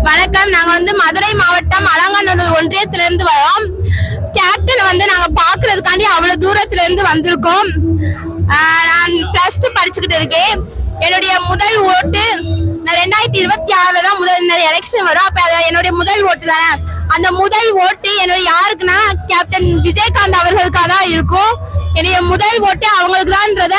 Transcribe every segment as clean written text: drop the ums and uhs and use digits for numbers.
வணக்கம். நாங்க மதுரை மாவட்டம் அலங்காநல்லூர் ஒன்றியத்திலிருந்து வரோம். கேப்டன் நாங்க பாக்குறதுக்காண்டி அவ்வளவு தூரத்துல இருந்து வந்திருக்கோம். நான் +2 படிச்சுக்கிட்டு இருக்கேன். என்னுடைய முதல் ஓட்டு நான் 2026 தான் முதல் எலெக்ஷன் வரும். அப்ப என்னுடைய முதல் ஓட்டு தானே. அந்த முதல் ஓட்டு என்னுடைய யாருக்குன்னா கேப்டன் விஜயகாந்த் அவர்களுக்காக தான் இருக்கும். என்னுடைய முதல் ஓட்டு அவங்களுக்கு தான்றத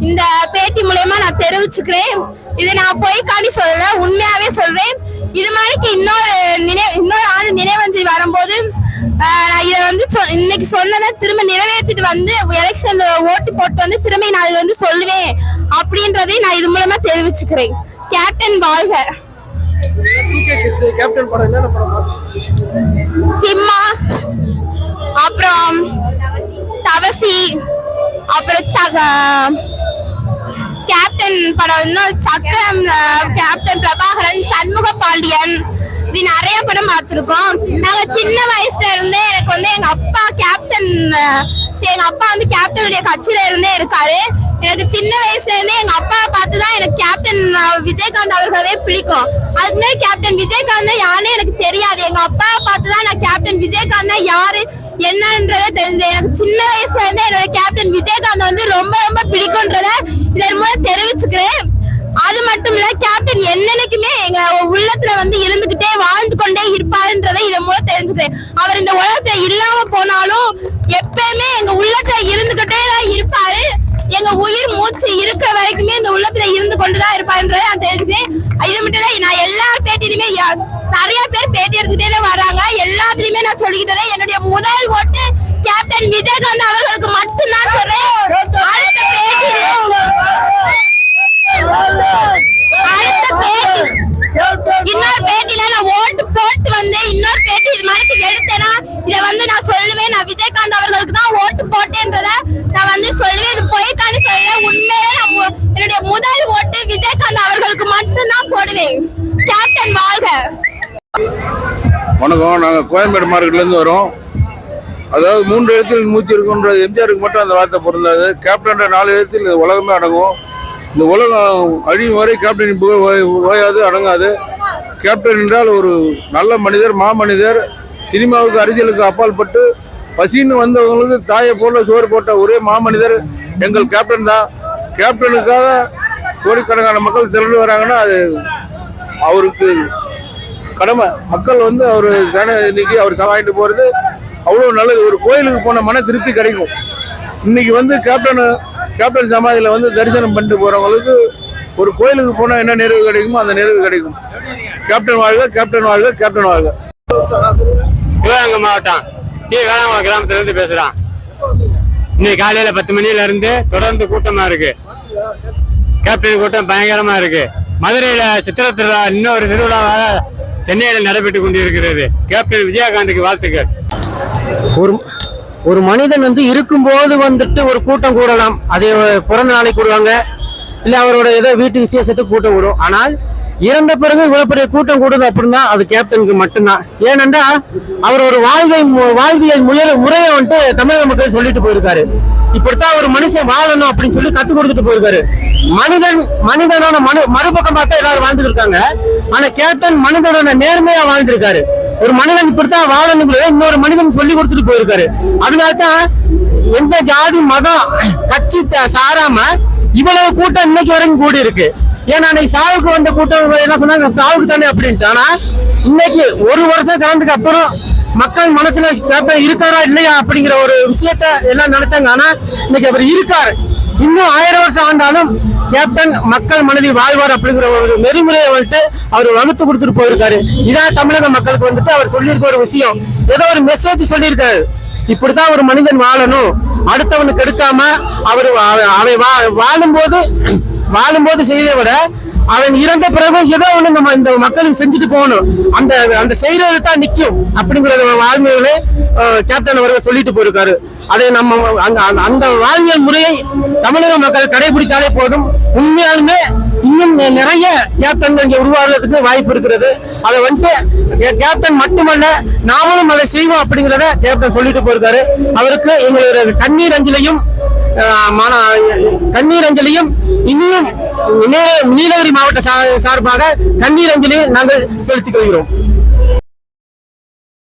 இந்த பேட்டி மூலமா நான் தெரிவிச்சுக்கிறேன். இதை நான் பொய்க்காண்டி சொல்லல, உண்மையாவே சொல்றேன். இது மாதிரி இன்னொரு ஆண்டு நினைவஞ்சலி வரும்போது இதை இன்னைக்கு சொன்னதை திரும்ப நிறைவேற்றிட்டு எலெக்ஷன்ல ஓட்டு போட்டு திரும்ப நான் இது சொல்லுவேன் அப்படின்றதை நான் இது மூலமா தெரிவிச்சுக்கிறேன். கேப்டன் வாழ்க. சிம்மா, அப்புறம் தவசி, அப்புறம் கேப்டன் படம், இன்னும் சக்கரம், கேப்டன் பிரபாகரன், சண்முக பாண்டியன், இப்படி நிறைய படம் பார்த்திருக்கோம். நாங்க சின்ன வயசுல இருந்தே எனக்கு எங்க அப்பா கேப்டனுடைய கட்சியில இருந்தே இருக்காரு. எனக்கு சின்ன வயசுல இருந்தே எங்க அப்பா பார்த்துதான் எனக்கு கேப்டன் விஜயகாந்த் அவர்களே பிடிக்கும். அதுக்கு முன்னாடி கேப்டன் விஜயகாந்த் யாருன்னு எனக்கு தெரியாது. எங்க அப்பா பார்த்துதான் நான் கேப்டன் விஜயகாந்த் யாரு என்னன்றத தெரிஞ்சது. எனக்கு சின்ன வயசுல இருந்தே என்னோட கேப்டன் விஜயகாந்த் ரொம்ப ரொம்ப பிடிக்கும்ன்றத இதன் மூலம் தெரிவிச்சுக்கிறேன். அது மட்டும் இல்ல, கேப்டன் என்னைக்குமே எங்க உள்ளத்துல இருந்துகிட்டே வாழ்ந்து கொண்டே இருப்பாருன்றதை இதன் மூலம் தெரிஞ்சுக்கிறேன். அவர் இந்த உலகத்துல இல்லாம போனாலும் எப்பயுமே எங்க உள்ளத்துல இருந்துகிட்டே தான் இருப்பாரு. எங்க உயிர் மூச்சு இருக்கிற வரைக்குமே இந்த உள்ளத்துல இருந்து கொண்டுதான் இருப்பாருன்றதை நான் தெரிஞ்சுக்கிறேன். இது மட்டும் இல்ல, நான் எல்லா பேட்டியிலுமே நிறைய பேர் பேட்டி எடுத்துக்கிட்டே வராங்க. எல்லாத்துலயுமே நான் சொல்லிக்கிட்டே என்னுடைய முதல் ஓட்டு கேப்டன் விஜயகாந்த் அவர்களுக்கு மட்டும்தான் சொல்றேன். இன்னொரு பேட்டியில நான் ஓட்டு போட்டு இன்னொரு பேட்டி இது மாதிரி எடுத்தேன்னா இதை நான் சொல்லுவேன். நான் விஜயகாந்த் அவர்களுக்கு தான் ஓட்டு போட்டேன்றத நான் சொல்லுவேன். இது பொய்க்கானு சொல்லுவேன். உண்மையிலே என்னுடைய முதல் ஓட்டு விஜயகாந்த் அவர்களுக்கு மட்டும்தான் போடுவேன். கேப்டன் வாழ்க. வணக்கம். நாங்கள் கோயம்பேடு மார்க்கெட்லேருந்து வரோம். அதாவது 3 எழுத்தில் மூச்சு இருக்குன்ற எம்ஜிஆருக்கு மட்டும் அந்த வார்த்தை பொருந்தாது. கேப்டன் 4 எழுத்தில் உலகமே அடங்கும். இந்த உலகம் அழியும் வரை கேப்டன் ஓயாது, அடங்காது. கேப்டன் என்றால் ஒரு நல்ல மனிதர், மாமனிதர். சினிமாவுக்கு அரசியலுக்கு அப்பாற்பட்டு பசின்னு வந்தவங்களுக்கு தாயை போல சோறு போட்ட ஒரே மாமனிதர் எங்கள் கேப்டன் தான். கேப்டனுக்காக கோடிக்கணக்கான மக்கள் திரண்டு வராங்கன்னா அது அவருக்கு கடமை. மக்கள் அவர் இன்னைக்கு அவர் வாங்கிட்டு போறது அவ்வளோ நல்லது. ஒரு கோயிலுக்கு போன மன திருப்தி கிடைக்கும். இன்னைக்கு கேப்டன் சமாதியில தரிசனம் பண்ணிட்டு போறவங்களுக்கு ஒரு கோயிலுக்கு போனா என்ன நிறைவு கிடைக்குமோ அந்த நிறைவு கிடைக்கும். கேப்டன் வாழ்க, கேப்டன் வாழ்க, கேப்டன் வாழ்க. சிவகங்கை மாவட்டம் வேளாங்கல் கிராமத்திலிருந்து பேசுறான். இன்னைக்கு காலையில 10 மணில இருந்து தொடர்ந்து கூட்டமா இருக்கு. கேப்டன் கூட்டம் பயங்கரமா இருக்கு. மதுரையில சித்திர திருவிழா இன்னொரு திருவிழாவாக சென்னையில நடைபெற்றுக் கொண்டிருக்கிறது. கேப்டன் விஜயகாந்துக்கு வாழ்த்துக்கள். ஒரு மனிதன் இருக்கும்போது ஒரு கூட்டம் கூடலாம். அது பிறந்த நாளைக்கு கூடுவாங்க, இல்ல அவரோட ஏதோ வீட்டு விசேஷத்துக்கு கூட்டம் கூடும். ஆனால் இறந்த பிறகு இவ்வளவு பெரிய கூட்டம் கூடுது அப்படின்னா அது கேப்டனுக்கு மட்டும்தான். ஏனென்றா அவர் ஒரு வாழ்வியல் முறையை தமிழக மக்கள் சொல்லிட்டு போயிருக்காரு. இப்படித்தான் ஒரு மனுஷன் வாழணும் அப்படின்னு சொல்லி கத்து கொடுத்துட்டு போயிருக்காரு. மனிதனோட மறுபக்கம் பார்த்தா எல்லாரும் வாழ்ந்துட்டு இருக்காங்க. ஆனா கேப்டன் மனிதனோட நேர்மையா வாழ்ந்திருக்காரு. ஒரு மனிதன் இப்படித்தான் வாழணுங்கிறத இன்னொரு மனிதன் சொல்லி கொடுத்துட்டு போயிருக்காரு. அதனால்தான் எந்த ஜாதி மதம் கட்சி சாராம இவ்வளவு கூட்டம் இன்னைக்கு வரைக்கும் கூடி இருக்கு. ஏன்னா அன்னைக்கு சாவுக்கு வந்த கூட்டம் என்ன சொன்னாங்க, சாவுக்கு தானே அப்படின்ட்டு. ஆனா இன்னைக்கு 1 வருஷம் கலந்துக்கு அப்புறம் மக்கள் மனசுல கேப்டன் இருக்காரா இல்லையா அப்படிங்கிற ஒரு விஷயத்த எல்லாம் நினைச்சாங்க. ஆனா இன்னைக்கு அவர் இருக்காரு. இன்னும் 1000 வருஷம் ஆண்டாலும் கேப்டன் மக்கள் மனதில் வாழ்வார் அப்படிங்கிற ஒரு நெறிமுறையை வந்துட்டு அவர் வகுத்து கொடுத்துட்டு போயிருக்காரு. இதான் தமிழக மக்களுக்கு வந்துட்டு அவர் சொல்லியிருக்க ஒரு விஷயம், ஏதோ ஒரு மெசேஜ் சொல்லியிருக்காரு. இப்படித்தான் ஒரு மனிதன் வாழணும், அடுத்தவனுக்கு எடுக்காம அவர் வாழும்போது செய்வதை விட அவன் இறந்த பிறகு ஏதோ ஒண்ணு நம்ம இந்த மக்களுக்கு செஞ்சுட்டு போகணும், அந்த அந்த செய்யறது தான் நிக்கும் அப்படிங்கறத வாழ்வியலே கேப்டன் அவர்கள் சொல்லிட்டு போயிருக்காரு. அதை நம்ம அந்த வாழ்வியல் முறையை தமிழக மக்கள் கடைபிடித்தாலே போதும். உண்மையாலுமே இன்னும் நிறைய கேப்டன் இங்க உருவாகிறதுக்கு வாய்ப்பு இருக்கிறது. அதை வந்துட்டு கேப்டன் மட்டுமல்ல, நாமளும் அதை செய்வோம் அப்படிங்கிறத கேப்டன் சொல்லிட்டு போயிருக்காரு. அவருக்கு எங்களுடைய கண்ணீர் அஞ்சலியும் இன்னும் நீலகிரி மாவட்ட சார்பாக கண்ணீர் அஞ்சலியை நாங்கள் செலுத்திக் கொள்கிறோம்.